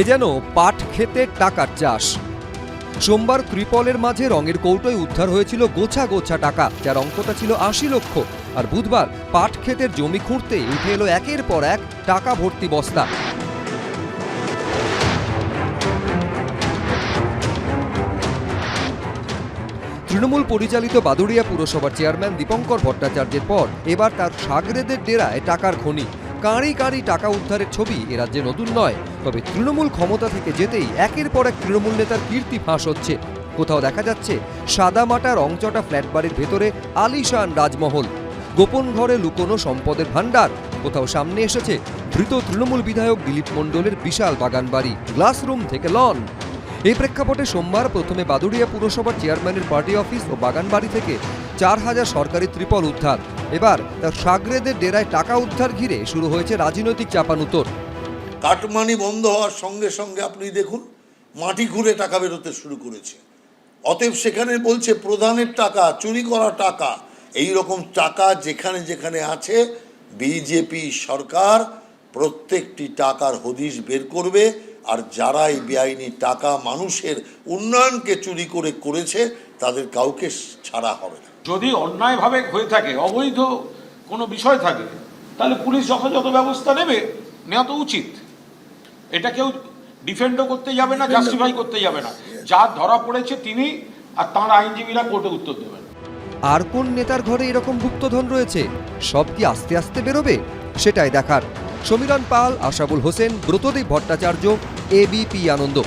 এ যেন পাট খেতে টাকার চাষ। সোমবার ত্রিপলের মাঝে রঙের কৌটোয় উদ্ধার হয়েছিল গোছা গোছা টাকা, যার অঙ্কটা ছিল ৮০ লক্ষ। আর বুধবার পাট ক্ষেতের জমি খুঁড়তে উঠে এলো একের পর এক টাকা ভর্তি বস্তা। তৃণমূল পরিচালিত বাদুড়িয়া পুরসভার চেয়ারম্যান দীপঙ্কর ভট্টাচার্যের পর এবার তার সাগরেদের ডেরায় টাকার খনি। কাঁড়ি কাঁড়ি টাকা উদ্ধারের ছবি এ রাজ্যে নতুন নয়, তবে তৃণমূল ক্ষমতা থেকে যেতেই একের পর এক তৃণমূল নেতার কীর্তি ফাঁস হচ্ছে। কোথাও দেখা যাচ্ছে সাদামাটা রংচটা ফ্ল্যাট বাড়ির ভেতরে আলিশান রাজমহল, গোপন ঘরে লুকোনো সম্পদের ভাণ্ডার। কোথাও সামনে এসেছে ধৃত তৃণমূল বিধায়ক দিলীপ মণ্ডলের বিশাল বাগান বাড়ি, গ্লাসরুম থেকে লন। এই প্রেক্ষাপটে সোমবার প্রথমে বাদুড়িয়া পুরসভার চেয়ারম্যানের পার্টি অফিস ও বাগান বাড়ি থেকে ৪,০০০ সরকারি ত্রিপল উদ্ধার। এবার তার সাগরেদের ডেরায় টাকা উদ্ধার ঘিরে শুরু হয়েছে রাজনৈতিক চাপানুতোর। কাটমানি বন্ধ হওয়ার সঙ্গে সঙ্গে আপনি দেখুন মাটি খুঁড়ে টাকা বেরোতে শুরু করেছে। অতএব সেখানে বলছে প্রধানের টাকা, চুরি করা টাকা, এই রকম টাকা যেখানে যেখানে আছে বিজেপি সরকার প্রত্যেকটি টাকার হদিশ বের করবে। আর যারা এই বেআইনি টাকা মানুষের উন্নয়নকে চুরি করেছে তাদের কাউকে ছাড়া হবে না। যদি অন্যায়ভাবে হয়ে থাকে, অবৈধ কোনো বিষয় থাকে, তাহলে পুলিশ যথাযথ ব্যবস্থা নেওয়া তো উচিত। এটা কেউ ডিফেন্ডও করতে যাবে না, জাস্টিফাই করতে যাবে না। যার ধরা পড়েছে তিনি আর তাঁর আইনজীবীরা কোর্টে উত্তর দেবেন। আর কোন নেতার ঘরে এরকম গুপ্তধন রয়েছে? সব কি আস্তে আস্তে বেরোবে? সেটাই দেখার। সমীরণ পাল, আশাবুল হোসেন, ব্রতদীপ ভট্টাচার্য, এবিপি আনন্দ।